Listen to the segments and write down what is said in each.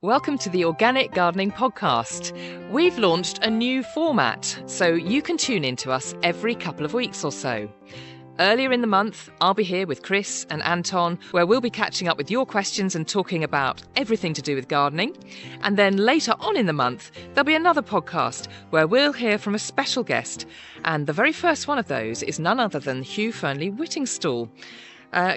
Welcome to the Organic Gardening Podcast. We've launched a new format, so you can tune in to us every couple of weeks or so. Earlier in the month, I'll be here with Chris and Anton, where we'll be catching up with your questions and talking about everything to do with gardening. And then later on in the month, there'll be another podcast where we'll hear from a special guest. And the very first one of those is none other than Hugh Fearnley-Whittingstall.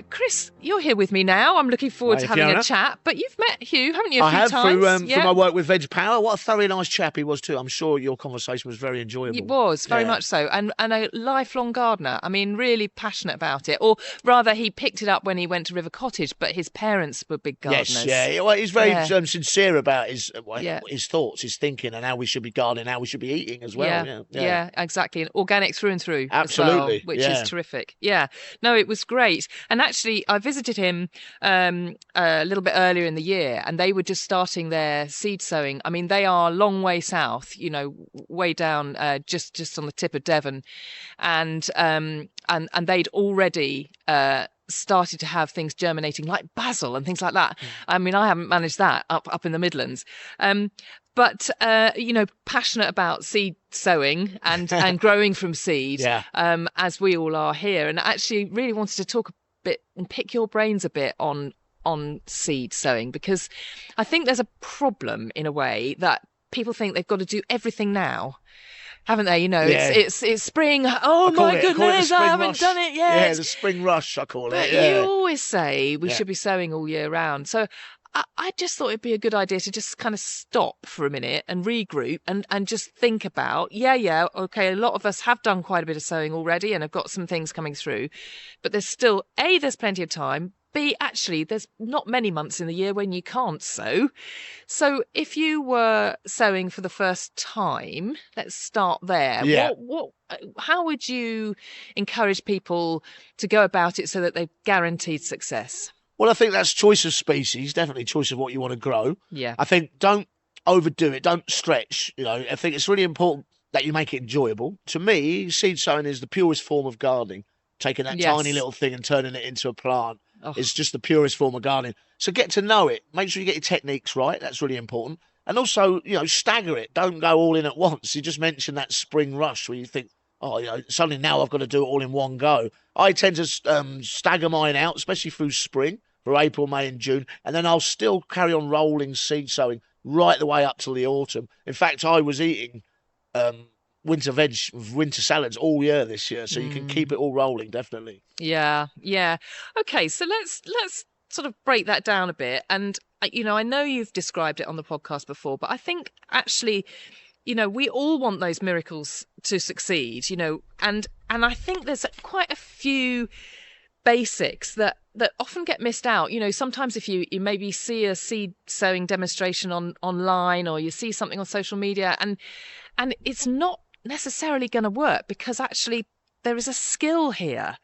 Chris, you're here with me now. I'm looking forward to having Fiona. A chat. But you've met Hugh, haven't you, a I few have times? through my work with Veg Power. What a thoroughly nice chap he was too. I'm sure your conversation was very enjoyable. It was, very much so. And a lifelong gardener. I mean, really passionate about it. Or rather, he picked it up when he went to River Cottage, but his parents were big gardeners. Yes, yeah. Well, he's very sincere about his thoughts, his thinking, and how we should be gardening, how we should be eating as well. Yeah, exactly. And organic through and through. Absolutely. As well, which is terrific. Yeah. No, it was great. And actually, I visited him a little bit earlier in the year, and they were just starting their seed sowing. I mean, they are a long way south, way down just on the tip of Devon, and they'd already started to have things germinating like basil and things like that. I mean, I haven't managed that up in the Midlands. But passionate about seed sowing and growing from seed, as we all are here, and actually really wanted to talk bit and pick your brains a bit on seed sowing, because I think there's a problem in a way that people think they've got to do everything now, haven't they? It's spring. Oh my goodness, I haven't done it yet. Yeah, the spring rush, I call it. You always say we should be sowing all year round. So I just thought it'd be a good idea to just kind of stop for a minute and regroup and just think about, okay, a lot of us have done quite a bit of sowing already and have got some things coming through, but there's still, there's plenty of time. B, actually, there's not many months in the year when you can't sow. So if you were sowing for the first time, let's start there. Yeah. How would you encourage people to go about it so that they've guaranteed success? Well, I think that's choice of species, definitely choice of what you want to grow. Yeah. I think don't overdo it, don't stretch. I think it's really important that you make it enjoyable. To me, seed sowing is the purest form of gardening. Taking that tiny little thing and turning it into a plant is just the purest form of gardening. So get to know it. Make sure you get your techniques right. That's really important. And also, stagger it. Don't go all in at once. You just mentioned that spring rush where you think, suddenly now I've got to do it all in one go. I tend to stagger mine out, especially through spring, for April, May and June, and then I'll still carry on rolling seed sowing right the way up till the autumn. In fact, I was eating winter salads all year this year, so you can keep it all rolling, definitely. Yeah. Okay, so let's sort of break that down a bit. And I know you've described it on the podcast before, but I think actually, we all want those miracles to succeed, and I think there's quite a few basics that often get missed out. Sometimes if you maybe see a seed sowing demonstration online, or you see something on social media, and it's not necessarily going to work because actually there is a skill here.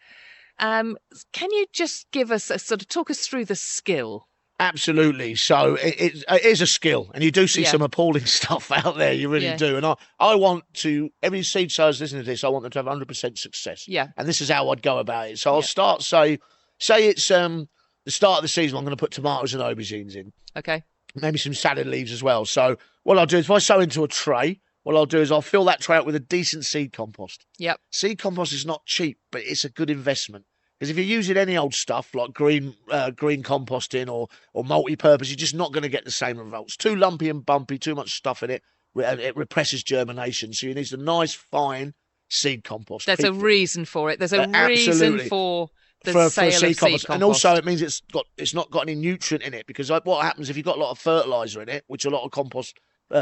Can you just give us talk us through the skill? Absolutely. So it is a skill, and you do see some appalling stuff out there. You really do. And I want to, every seed sowers listening to this, I want them to have 100% success. Yeah. And this is how I'd go about it. So I'll start, say it's the start of the season, I'm going to put tomatoes and aubergines in. Okay. Maybe some salad leaves as well. So what I'll do is if I sow into a tray, what I'll do is I'll fill that tray up with a decent seed compost. Yep. Seed compost is not cheap, but it's a good investment. Because if you're using any old stuff like green composting or multi-purpose, you're just not going to get the same results. Too lumpy and bumpy, too much stuff in it. It represses germination. So you need a nice, fine seed compost. There's a reason for it. There's a reason for the sale of seed compost. And also it means it's not got any nutrient in it. Because what happens if you've got a lot of fertiliser in it, which a lot of compost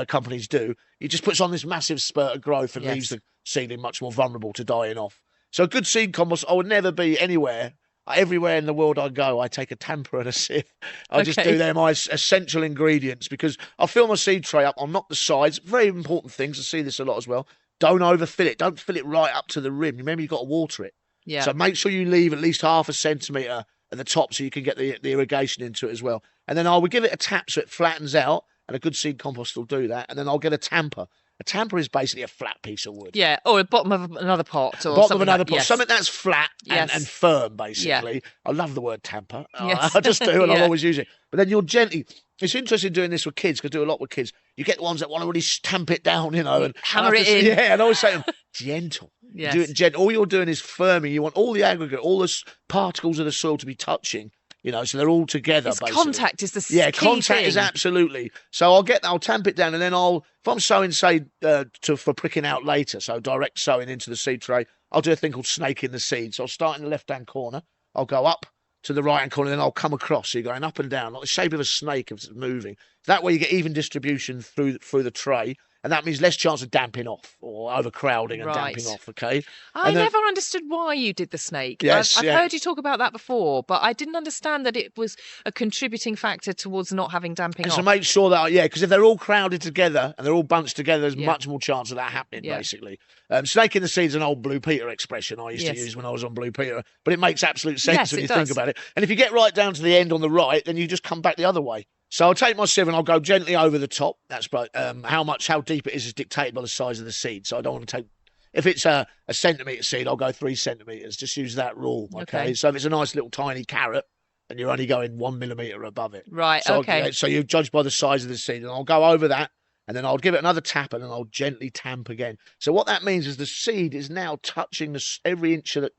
companies do, it just puts on this massive spurt of growth and leaves the seedling much more vulnerable to dying off. So a good seed compost, I would never be anywhere. Everywhere in the world I go, I take a tamper and a sieve. I just do them my essential ingredients, because I'll fill my seed tray up. I'll knock the sides. Very important things. I see this a lot as well. Don't overfill it. Don't fill it right up to the rim. Remember, you've got to water it. Yeah. So make sure you leave at least 0.5 centimetre at the top so you can get the irrigation into it as well. And then I will give it a tap so it flattens out, and a good seed compost will do that. And then I'll get a tamper. A tamper is basically a flat piece of wood. Yeah, or a bottom of another pot. Or bottom of another pot. Yes. Something that's flat and firm, basically. Yeah. I love the word tamper. Yes. I just do, and I'll always use it. But then you'll gently, It's interesting doing this with kids, because I do a lot with kids. You get the ones that want to really stamp it down, and hammer it in. Yeah, and I always say to them, gentle. Yes. Do it gentle. All you're doing is firming. You want all the aggregate, all the particles of the soil to be touching, so they're all together. It's basically. Contact is the key contact thing. is absolutely. So I'll tamp it down, and then if I'm sowing, say, for pricking out later, so direct sowing into the seed tray, I'll do a thing called snaking the seed. So I'll start in the left-hand corner. I'll go up to the right-hand corner, and then I'll come across. So you're going up and down, like the shape of a snake if it's moving. That way you get even distribution through the tray, and that means less chance of damping off or overcrowding and damping off, okay? I never understood why you did the snake. Yes, I've heard you talk about that before, but I didn't understand that it was a contributing factor towards not having damping off. To make sure that, because if they're all crowded together and they're all bunched together, there's much more chance of that happening, basically. Snaking the seed's an old Blue Peter expression I used to use when I was on Blue Peter, but it makes absolute sense when you think about it. And if you get right down to the end on the right, then you just come back the other way. So I'll take my sieve and I'll go gently over the top. That's how deep it is dictated by the size of the seed. So I don't want to take, if it's a centimetre seed, I'll go 3 centimetres. Just use that rule, okay? So if it's a nice little tiny carrot and you're only going 1 millimetre above it. Right, so okay. So you judge by the size of the seed, and I'll go over that, and then I'll give it another tap, and then I'll gently tamp again. So what that means is the seed is now touching every inch of the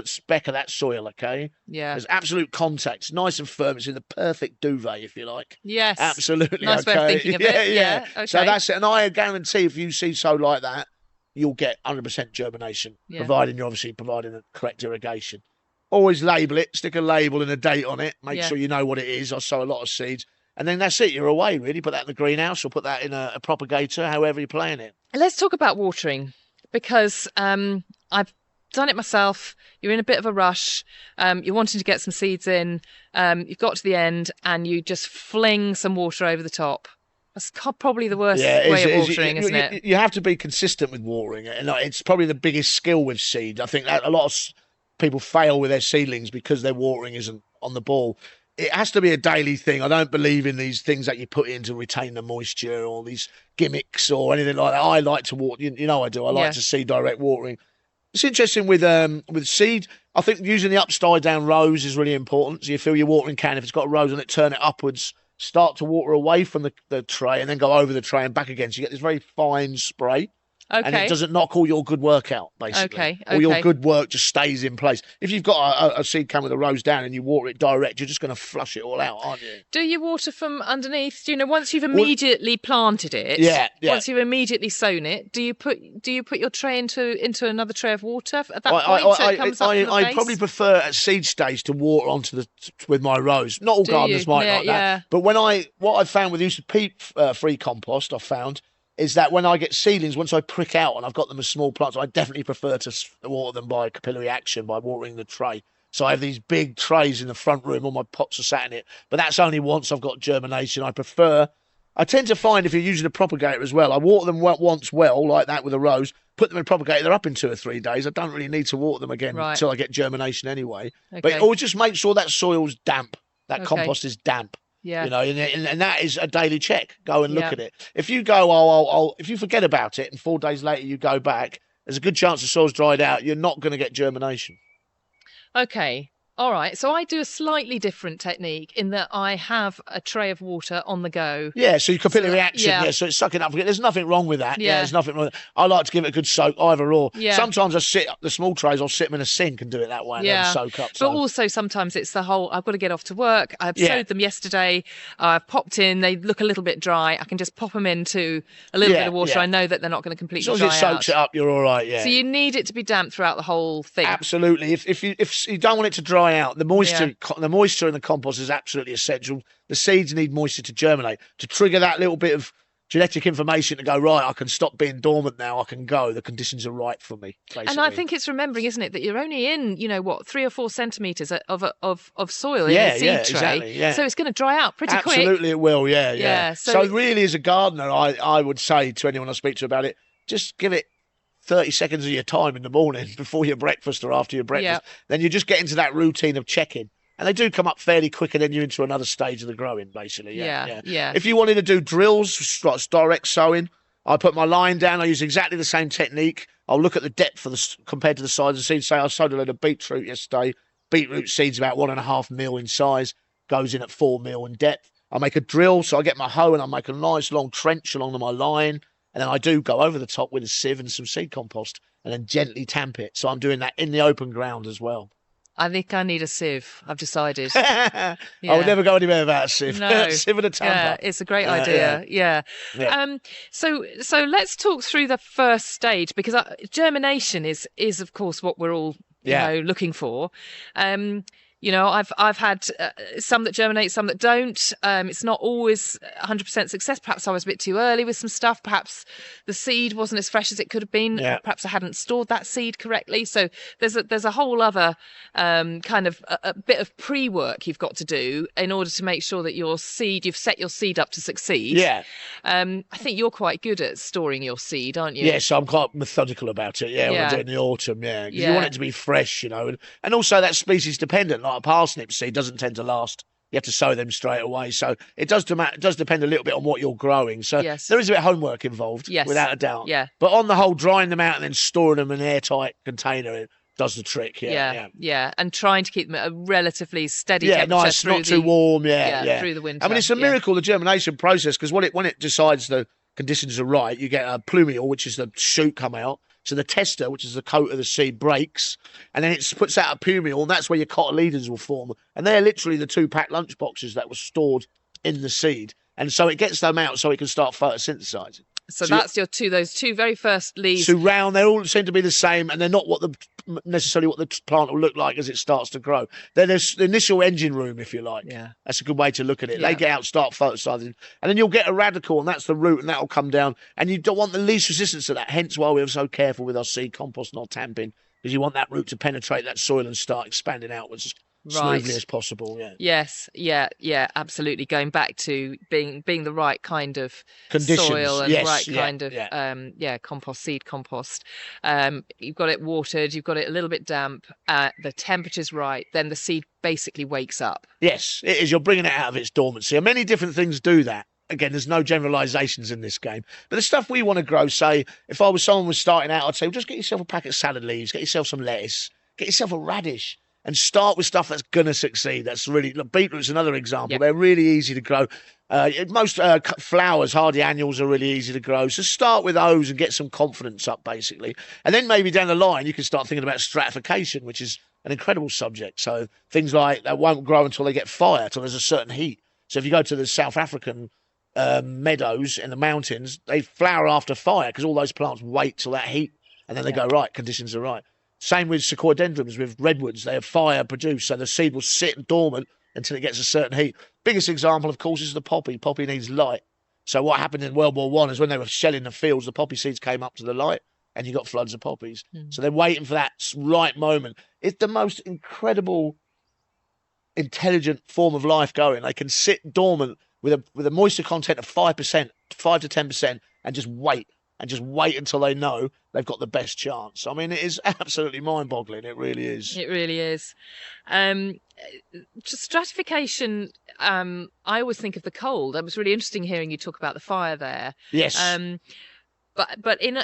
speck of that soil, okay? Yeah. There's absolute contact. It's nice and firm. It's in the perfect duvet, if you like. Yes. Absolutely. Nice way of thinking of it. Yeah. Okay. So that's it. And I guarantee if you seed sow like that, you'll get 100% germination, providing you're obviously providing the correct irrigation. Always label it, stick a label and a date on it, make sure you know what it is. I sow a lot of seeds. And then that's it. You're away, really. Put that in the greenhouse or put that in a propagator, however you're playing it. Let's talk about watering, because I've done it myself. You're in a bit of a rush. You're wanting to get some seeds in. You've got to the end and you just fling some water over the top. That's probably the worst way of watering, isn't it? You have to be consistent with watering it. And it's probably the biggest skill with seed. I think that a lot of people fail with their seedlings because their watering isn't on the ball. It has to be a daily thing. I don't believe in these things that you put in to retain the moisture or these gimmicks or anything like that. I like to water. You know I do. I like to see direct watering. It's interesting with seed. I think using the upside down rows is really important. So you fill your watering can, if it's got a rose on it, turn it upwards, start to water away from the tray and then go over the tray and back again. So you get this very fine spray. Okay. And it doesn't knock all your good work out, basically. Okay. All your good work just stays in place. If you've got a seed can with a rose down and you water it direct, you're just going to flush it all out, aren't you? Do you water from underneath? Do you know, once you've immediately planted it, once you've immediately sown it, do you put your tray into another tray of water at that point so it comes up from the I base? probably prefer at seed stage to water with my rose. Not all gardeners might like that. But what I've found with use of peat-free compost, I've found, is that when I get seedlings, once I prick out and I've got them as small plants, I definitely prefer to water them by capillary action, by watering the tray. So I have these big trays in the front room, all my pots are sat in it. But that's only once I've got germination. I tend to find if you're using a propagator as well, I water them once well, like that with a rose, put them in a propagator, they're up in 2 or 3 days. I don't really need to water them again until I get germination anyway. Okay. But always just make sure that soil's damp, that compost is damp. Yeah. And that is a daily check. Go and look at it. If you go, if you forget about it and 4 days later you go back, there's a good chance the soil's dried out. You're not going to get germination. Okay. All right. So I do a slightly different technique in that I have a tray of water on the go. Yeah, so you capillary reaction. So it's sucking up. There's nothing wrong with that. Yeah, there's nothing wrong with that. I like to give it a good soak, either or. Yeah. Sometimes the small trays, I'll sit them in a sink and do it that way and then soak up. But also sometimes it's the whole, I've got to get off to work. I've sowed them yesterday. I've popped in. They look a little bit dry. I can just pop them into a little bit of water. I know that they're not going to completely dry out. As long as it soaks it up, you're all right, yeah. So you need it to be damp throughout the whole thing. Absolutely. If you don't want it to dry out, the moisture in the compost is absolutely essential. The seeds need moisture to germinate, to trigger that little bit of genetic information to go, right, I can stop being dormant now, I can go, the conditions are right for me, basically. And I think it's remembering, isn't it, that you're only in, 3 or 4 centimetres of soil in a seed tray. Exactly, so it's going to dry out pretty quick. Absolutely it will, yeah. So really, as a gardener, I would say to anyone I speak to about it, just give it 30 seconds of your time in the morning before your breakfast or after your breakfast. Then you just get into that routine of checking. And they do come up fairly quick, and then you're into another stage of the growing, basically. Yeah. If you wanted to do drills, direct sowing, I put my line down. I use exactly the same technique. I'll look at the depth compared to the size of the seed. Say I sowed a load of beetroot yesterday. Beetroot seed's about 1.5 mil in size, goes in at 4 mil in depth. I make a drill, so I get my hoe and I make a nice long trench along my line, and then I do go over the top with a sieve and some seed compost, and then gently tamp it. So I'm doing that in the open ground as well. I think I need a sieve. I've decided. I would never go anywhere without a sieve. No. Sieve and a tamper. Yeah, it's a great idea. Yeah. So let's talk through the first stage, because germination is of course what we're all looking for. I've had some that germinate, some that don't. It's not always 100% success. Perhaps I was a bit too early with some stuff. Perhaps the seed wasn't as fresh as it could have been. Yeah. Perhaps I hadn't stored that seed correctly. So there's a whole other kind of a bit of pre-work you've got to do in order to make sure that you've set your seed up to succeed. Yeah. I think you're quite good at storing your seed, aren't you? Yes, I'm quite methodical about it. Yeah, when I do it in the autumn. Yeah, because you want it to be fresh, and also that's species dependent. Like a parsnip seed doesn't tend to last. You have to sow them straight away. So it does depend a little bit on what you're growing. So there is a bit of homework involved, without a doubt. Yeah. But on the whole, drying them out and then storing them in an airtight container, it does the trick. Yeah. And trying to keep them at a relatively steady temperature. Nice, not too warm. Through the winter. I mean, it's a miracle, the germination process, because when it decides the conditions are right, you get a plumule, which is the shoot come out. So the tester, which is the coat of the seed, breaks, and then it puts out a plumule, and that's where your cotyledons will form. And they're literally the 2-pack lunch boxes that were stored in the seed. And so it gets them out so it can start photosynthesizing. So that's those two very first leaves. So round, they all seem to be the same, and they're not necessarily what the plant will look like as it starts to grow. They're the initial engine room, if you like. Yeah. That's a good way to look at it. Yeah. They get out, start photosynthesizing, and then you'll get a radical, and that's the root, and that'll come down. And you don't want the least resistance to that. Hence why we're so careful with our seed compost and our tamping, because you want that root to penetrate that soil and start expanding outwards smoothly as possible. Yes, absolutely. Going back to being the right kind of conditions, soil and right kind of seed compost. You've got it watered, you've got it a little bit damp, the temperature's right, then the seed basically wakes up. Yes, it is. You're bringing it out of its dormancy, and many different things do that. Again, there's no generalizations in this game. But the stuff we want to grow, say, if someone was starting out, I'd say, well, just get yourself a packet of salad leaves, get yourself some lettuce, get yourself a radish, and start with stuff that's going to succeed. That's really, beetroot's another example. They're really easy to grow. Most flowers, hardy annuals, are really easy to grow. So start with those and get some confidence up, basically. And then maybe down the line, you can start thinking about stratification, which is an incredible subject. So things like that won't grow until they get fire, until there's a certain heat. So if you go to the South African meadows in the mountains, they flower after fire because all those plants wait till that heat, and then they go, right, conditions are right. Same with sequoiadendrums, with redwoods. They have fire produced, so the seed will sit dormant until it gets a certain heat. Biggest example, of course, is the poppy. Poppy needs light. So what happened in World War I is when they were shelling the fields, the poppy seeds came up to the light, and you got floods of poppies. So they're waiting for that right moment. It's the most incredible, intelligent form of life going. They can sit dormant with a moisture content of 5%, 5 to 10%, and just wait until they know they've got the best chance. I mean, it is absolutely mind-boggling. It really is. It really is. Just stratification, I always think of the cold. It was really interesting hearing you talk about the fire there. Yes. But in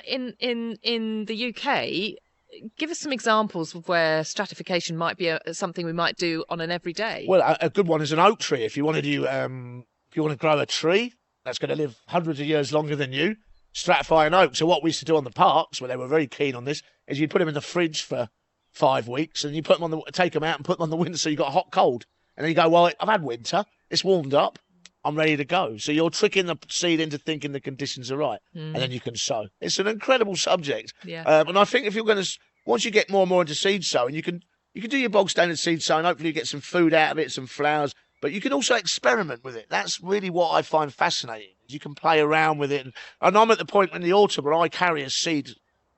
the UK, give us some examples of where stratification might be something we might do on an everyday. Well, a good one is an oak tree. If you want to do, if you want to grow a tree that's going to live hundreds of years longer than you, stratify an oak. So what we used to do on the parks, where they were very keen on this, is you'd put them in the fridge for 5 weeks, and you put them take them out and put them on the window, so you got hot cold, and then you go, well, I've had winter, it's warmed up, I'm ready to go. So you're tricking the seed into thinking the conditions are right, and then you can sow. It's an incredible subject. And I think if you're going to, once you get more and more into seed sowing, you can do your bog standard seed sowing. Hopefully you get some food out of it, some flowers, but you can also experiment with it. That's really what I find fascinating. You can play around with it. And I'm at the point in the autumn where I carry a seed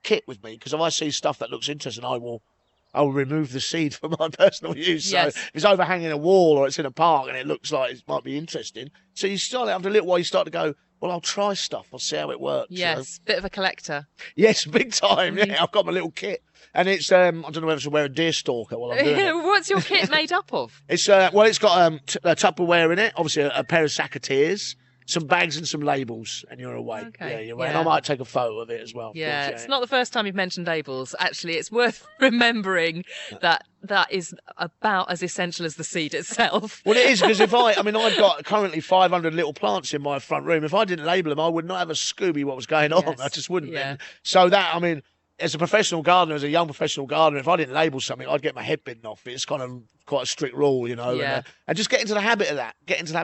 kit with me, because if I see stuff that looks interesting, I will remove the seed for my personal use. So if it's overhanging a wall or it's in a park and it looks like it might be interesting, so you start, after a little while, you start to go, well, I'll try stuff. I'll see how it works. Yes, bit of a collector. Yes, big time. Yeah, I've got my little kit. And it's, I don't know whether to wear a deer stalker while I'm doing it. What's your kit made up of? It's got Tupperware in it, obviously a pair of secateurs, some bags and some labels, and you're away. Okay. Yeah, you're away. And I might take a photo of it as well. Yeah, course, it's not the first time you've mentioned labels. Actually, it's worth remembering that is about as essential as the seed itself. Well, it is, because I've got currently 500 little plants in my front room. If I didn't label them, I would not have a Scooby what was going on. I just wouldn't. Yeah. So that, as a professional gardener, as a young professional gardener, if I didn't label something, I'd get my head bitten off. It's kind of quite a strict rule, Yeah. and just get into the habit of that. Get into the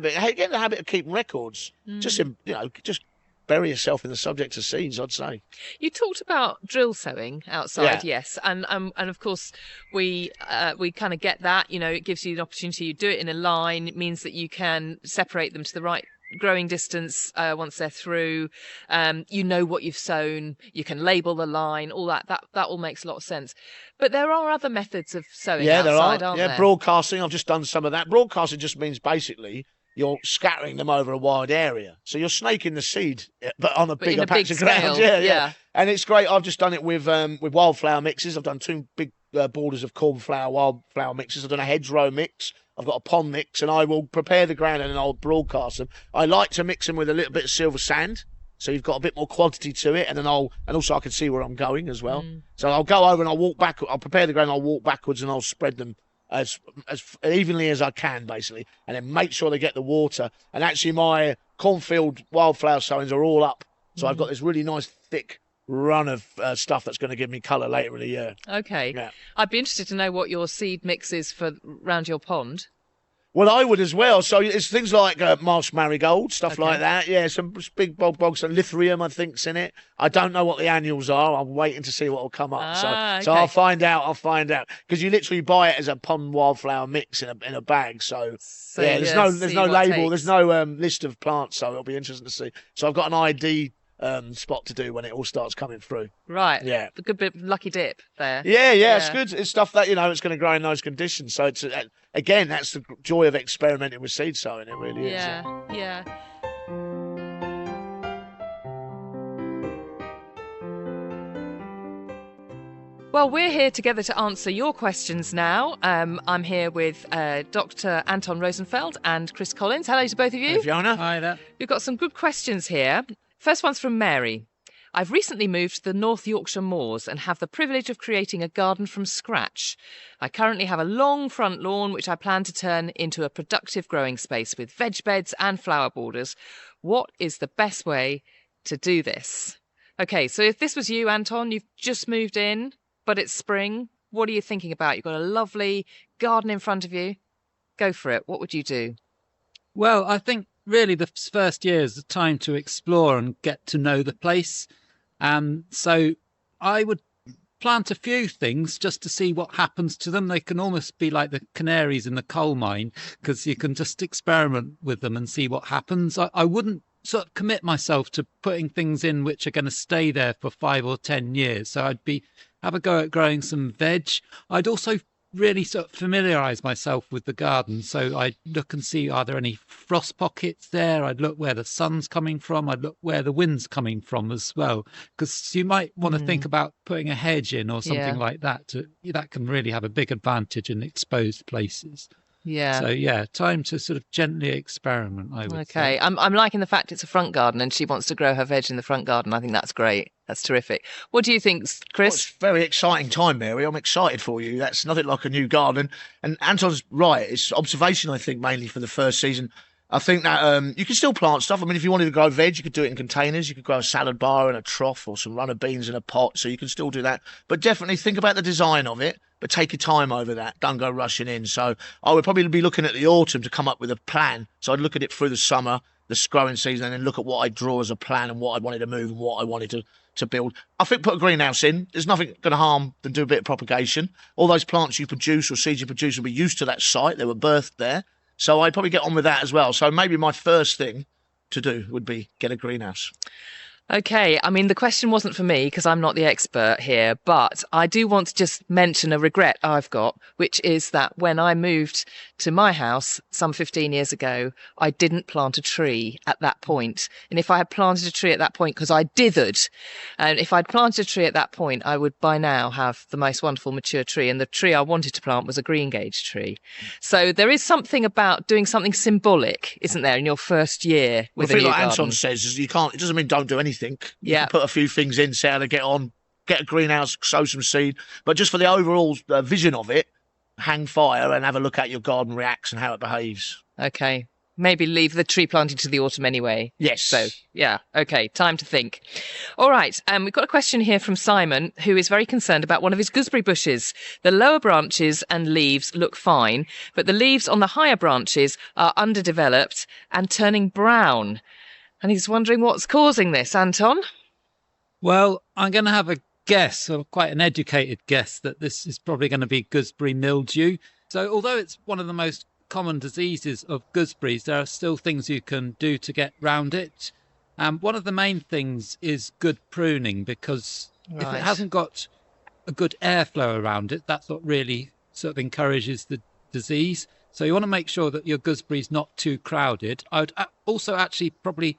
habit of keeping records. Just bury yourself in the subject of seeds, I'd say. You talked about drill sowing outside, yes, and of course we kind of get that. It gives you an opportunity. You do it in a line. It means that you can separate them to the right growing distance once they're through. You know what you've sown. You can label the line. All that all makes a lot of sense. But there are other methods of sowing outside, aren't there? Broadcasting. I've just done some of that. Broadcasting just means basically you're scattering them over a wide area. So you're snaking the seed, but on a bigger patch of ground. Yeah. And it's great. I've just done it with wildflower mixes. I've done 2 big borders of cornflower, wildflower mixes. I've done a hedgerow mix. I've got a pond mix, and I will prepare the ground and then I'll broadcast them. I like to mix them with a little bit of silver sand, so you've got a bit more quantity to it, and also I can see where I'm going as well. So I'll go over and I'll walk back. I'll prepare the ground. I'll walk backwards and I'll spread them as evenly as I can, basically, and then make sure they get the water. And actually, my cornfield wildflower sowings are all up, so I've got this really nice thick run of stuff that's going to give me colour later in the year. Okay. Yeah. I'd be interested to know what your seed mix is for round your pond. Well, I would as well. So it's things like marsh marigold, stuff like that. Yeah, some big bogs and lithium, I think's in it. I don't know what the annuals are. I'm waiting to see what will come up. So I'll find out. Because you literally buy it as a pond wildflower mix in a bag. So yeah, there's no label, there's no list of plants. So it'll be interesting to see. So I've got an ID spot to do when it all starts coming through. Right. Yeah. A good bit of lucky dip there. Yeah, it's good. It's stuff that, it's going to grow in those conditions. So it's, again, that's the joy of experimenting with seed sowing. It really is. Yeah. Well, we're here together to answer your questions now. I'm here with Dr. Anton Rosenfeld and Chris Collins. Hello to both of you. Hey, Fiona. Hi there. We've got some good questions here. First one's from Mary. I've recently moved to the North Yorkshire moors and have the privilege of creating a garden from scratch. I currently have a long front lawn which I plan to turn into a productive growing space with veg beds and flower borders. What is the best way to do this? Okay, so if this was you, Anton, you've just moved in, but it's spring. What are you thinking about? You've got a lovely garden in front of you. Go for it. What would you do? Well, I think really the first year is the time to explore and get to know the place. So I would plant a few things just to see what happens to them. They can almost be like the canaries in the coal mine, because you can just experiment with them and see what happens. I wouldn't sort of commit myself to putting things in which are going to stay there for 5 or 10 years. So I'd have a go at growing some veg. I'd also really sort of familiarise myself with the garden. So I'd look and see, are there any frost pockets there? I'd look where the sun's coming from. I'd look where the wind's coming from as well. Because you might want to think about putting a hedge in or something like that. That can really have a big advantage in exposed places. Yeah. So time to sort of gently experiment, I would say. Okay. I'm liking the fact it's a front garden and she wants to grow her veg in the front garden. I think that's great. That's terrific. What do you think, Chris? Well, it's a very exciting time, Mary. I'm excited for you. That's nothing like a new garden. And Anton's right. It's observation, I think, mainly for the first season. I think that you can still plant stuff. I mean, if you wanted to grow veg, you could do it in containers. You could grow a salad bar in a trough or some runner beans in a pot. So you can still do that. But definitely think about the design of it, but take your time over that. Don't go rushing in. So I would probably be looking at the autumn to come up with a plan. So I'd look at it through the summer, the growing season, and then look at what I'd draw as a plan and what I wanted to move and what I wanted to build. I think put a greenhouse in. There's nothing going to harm than do a bit of propagation. All those plants you produce or seeds you produce will be used to that site. They were birthed there. So I'd probably get on with that as well. So maybe my first thing to do would be get a greenhouse. Okay, I mean, the question wasn't for me because I'm not the expert here, but I do want to just mention a regret I've got, which is that when I moved to my house some 15 years ago, I didn't plant a tree at that point. And if I had planted a tree at that point, because I dithered, and if I'd planted a tree at that point, I would by now have the most wonderful mature tree. And the tree I wanted to plant was a green gage tree. So there is something about doing something symbolic, isn't there, in your first year with a new like garden? Anton says, is you can't. It doesn't mean don't do anything. You Yeah. can put a few things in, see how they get on, get a greenhouse, sow some seed. But just for the overall vision of it, hang fire and have a look at your garden reacts and how it behaves. Okay. Maybe leave the tree planting to the autumn anyway. Yes. So, yeah. Okay. Time to think. All right. We've got a question here from Simon, who is very concerned about one of his gooseberry bushes. The lower branches and leaves look fine, but the leaves on the higher branches are underdeveloped and turning brown. And he's wondering what's causing this, Anton. Well, I'm going to have a guess, or quite an educated guess, that this is probably going to be gooseberry mildew. So although it's one of the most common diseases of gooseberries, there are still things you can do to get round it. One of the main things is good pruning, because if it hasn't got a good airflow around it, that's what really sort of encourages the disease. So you want to make sure that your gooseberry's not too crowded. I would also actually probably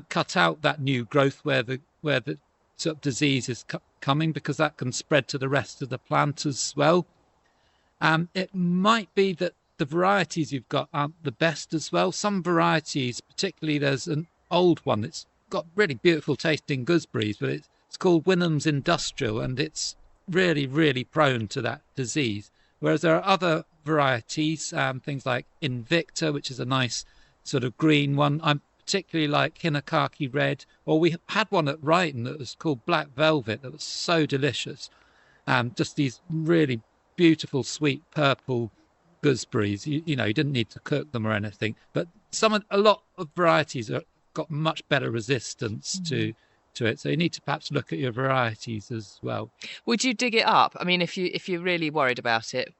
cut out that new growth where the sort of disease is coming, because that can spread to the rest of the plant as well. It might be that the varieties you've got aren't the best as well. Some varieties, particularly there's an old one that's got really beautiful tasting gooseberries, but it's called Wynnham's Industrial, and it's really, really prone to that disease. Whereas there are other varieties, things like Invicta, which is a nice sort of green one. I particularly like Hinakaki Red, or we had one at Brighton that was called Black Velvet that was so delicious. Just these really beautiful, sweet purple gooseberries. You didn't need to cook them or anything, but a lot of varieties have got much better resistance to it. So you need to perhaps look at your varieties as well. Would you dig it up? I mean, if you're really worried about it,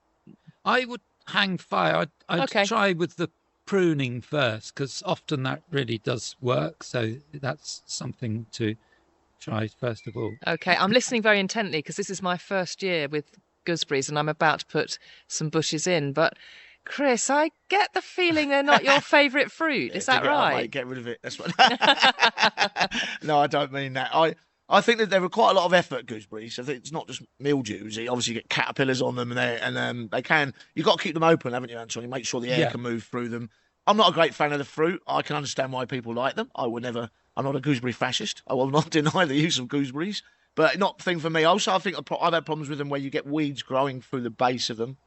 I would hang fire. I'd try with the pruning first, because often that really does work. So that's something to try first of all. Okay, I'm listening very intently because this is my first year with gooseberries and I'm about to put some bushes in. But Chris, I get the feeling they're not your favourite fruit. Is that right? Up, mate. Get rid of it. That's what. No, I don't mean that. I think that there are quite a lot of effort, gooseberries. I think it's not just mildews. You obviously get caterpillars on them, and they can. You've got to keep them open, haven't you, Anton? You make sure the air can move through them. I'm not a great fan of the fruit. I can understand why people like them. I'm not a gooseberry fascist. I will not deny the use of gooseberries, but not a thing for me. Also, I think I've had problems with them where you get weeds growing through the base of them,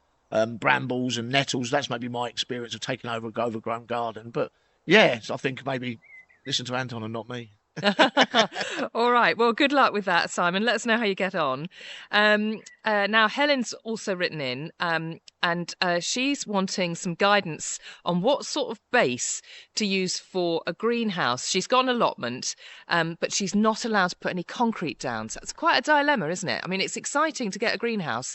brambles and nettles. That's maybe my experience of taking over an overgrown garden. But yeah, so I think maybe listen to Anton and not me. All right. Well, good luck with that, Simon. Let us know how you get on. Now, Helen's also written in, and she's wanting some guidance on what sort of base to use for a greenhouse. She's got an allotment, but she's not allowed to put any concrete down. So it's quite a dilemma, isn't it? I mean, it's exciting to get a greenhouse,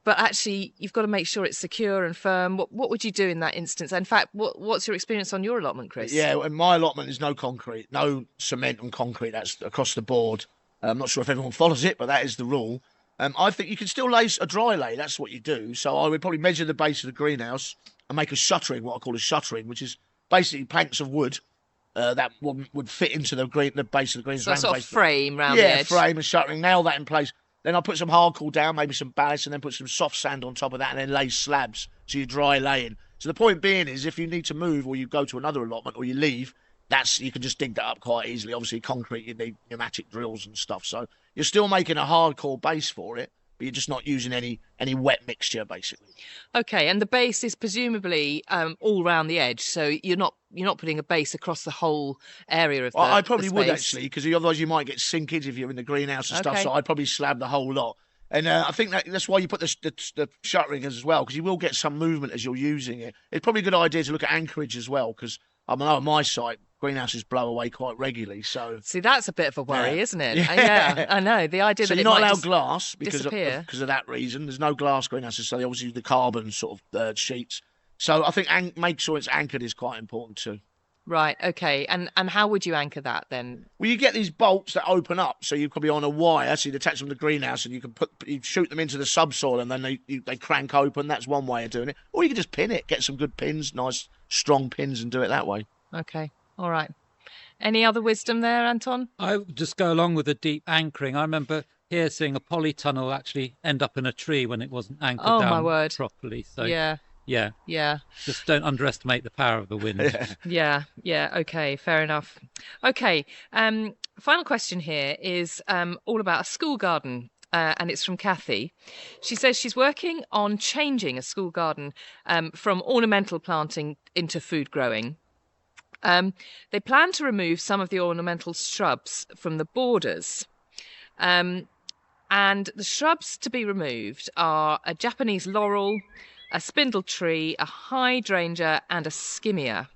but actually, you've got to make sure it's secure and firm. What would you do in that instance? In fact, what's your experience on your allotment, Chris? Yeah, and my allotment is no concrete, no cement and concrete. That's across the board. I'm not sure if everyone follows it, but that is the rule. I think you can still lay a dry lay. That's what you do. So I would probably measure the base of the greenhouse and make a shuttering, what I call a shuttering, which is basically planks of wood that would fit into the base of the greenhouse. So a sort of frame round the edge. Yeah, frame and shuttering. Nail that in place. Then I'll put some hardcore down, maybe some ballast, and then put some soft sand on top of that, and then lay slabs, so you're dry laying. So the point being is, if you need to move, or you go to another allotment, or you leave, you can just dig that up quite easily. Obviously, concrete, you need pneumatic drills and stuff. So you're still making a hardcore base for it, but you're just not using any wet mixture, basically. Okay, and the base is presumably all round the edge, so you're not putting a base across the whole area of the I probably the would, space. actually, because otherwise you might get sinkage if you're in the greenhouse and stuff, so I'd probably slab the whole lot. And I think that's why you put the shuttering as well, because you will get some movement as you're using it. It's probably a good idea to look at anchorage as well, because I know on my site, greenhouses blow away quite regularly. So see, that's a bit of a worry, isn't it? Yeah, I know. The idea that you're not allowed glass because of that reason. There's no glass greenhouses, so they obviously use the carbon sort of sheets. So I think make sure it's anchored is quite important too. Right. Okay. And how would you anchor that then? Well, you get these bolts that open up, so you could be on a wire, so you'd attach them to the greenhouse, and you shoot them into the subsoil, and then they crank open. That's one way of doing it. Or you could just pin it, get some good pins, nice strong pins, and do it that way. Okay. All right. Any other wisdom there, Anton? I would just go along with the deep anchoring. I remember here seeing a polytunnel actually end up in a tree when it wasn't anchored down my word. properly. So Yeah. Just don't underestimate the power of the wind. Yeah. Okay, fair enough. Okay, final question here is all about a school garden. And it's from Kathy. She says she's working on changing a school garden from ornamental planting into food growing. They plan to remove some of the ornamental shrubs from the borders. And the shrubs to be removed are a Japanese laurel, a spindle tree, a hydrangea, and a skimmia.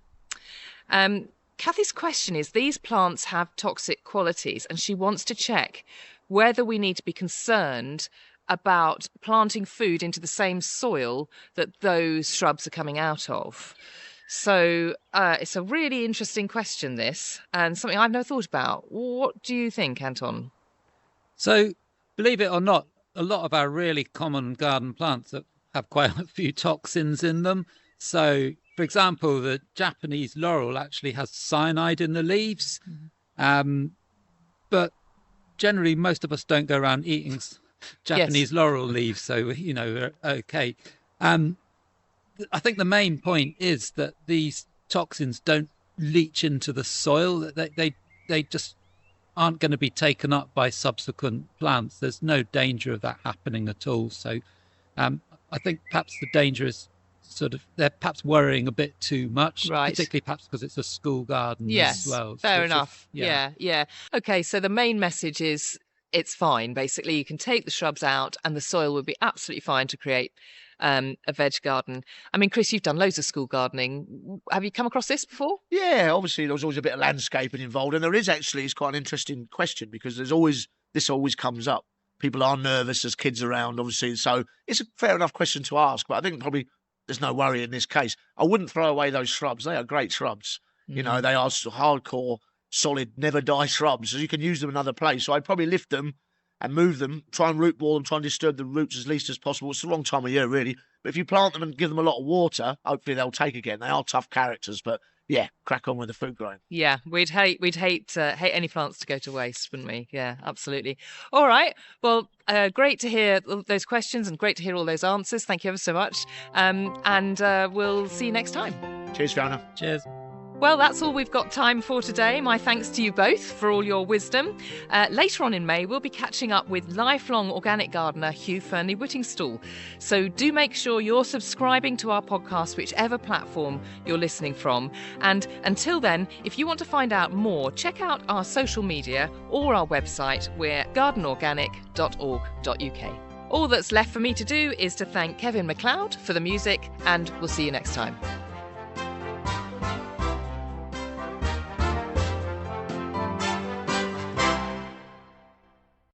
Kathy's question is, these plants have toxic qualities, and she wants to check whether we need to be concerned about planting food into the same soil that those shrubs are coming out of. So it's a really interesting question, this, and something I've never thought about. What do you think, Anton? So, believe it or not, a lot of our really common garden plants have quite a few toxins in them. So, for example, the Japanese laurel actually has cyanide in the leaves. But generally, most of us don't go around eating Japanese laurel leaves. So, we're okay. I think the main point is that these toxins don't leach into the soil. They just aren't going to be taken up by subsequent plants. There's no danger of that happening at all. So I think perhaps the danger is they're perhaps worrying a bit too much, right? Particularly perhaps because it's a school garden as well. Fair enough. Yeah. Okay, so the main message is it's fine. Basically, you can take the shrubs out and the soil will be absolutely fine to create a veg garden. I mean, Chris, you've done loads of school gardening. Have you come across this before? Yeah, obviously there was always a bit of landscaping involved, and it's quite an interesting question because this always comes up. People are nervous, there's kids around, obviously, so it's a fair enough question to ask, but I think probably there's no worry in this case. I wouldn't throw away those shrubs. They are great shrubs. They are hardcore, solid, never die shrubs, so you can use them another place. So I'd probably lift them and move them, try and root ball them, try and disturb the roots as least as possible. It's the wrong time of year, really. But if you plant them and give them a lot of water, hopefully they'll take again. They are tough characters, but yeah, crack on with the food growing. Yeah, we'd hate any plants to go to waste, wouldn't we? Yeah, absolutely. All right. Well, great to hear those questions and great to hear all those answers. Thank you ever so much. And we'll see you next time. Cheers, Fiona. Cheers. Well, that's all we've got time for today. My thanks to you both for all your wisdom. Later on in May, we'll be catching up with lifelong organic gardener Hugh Fearnley-Whittingstall. So do make sure you're subscribing to our podcast, whichever platform you're listening from. And until then, if you want to find out more, check out our social media or our website. We're gardenorganic.org.uk. All that's left for me to do is to thank Kevin MacLeod for the music, and we'll see you next time.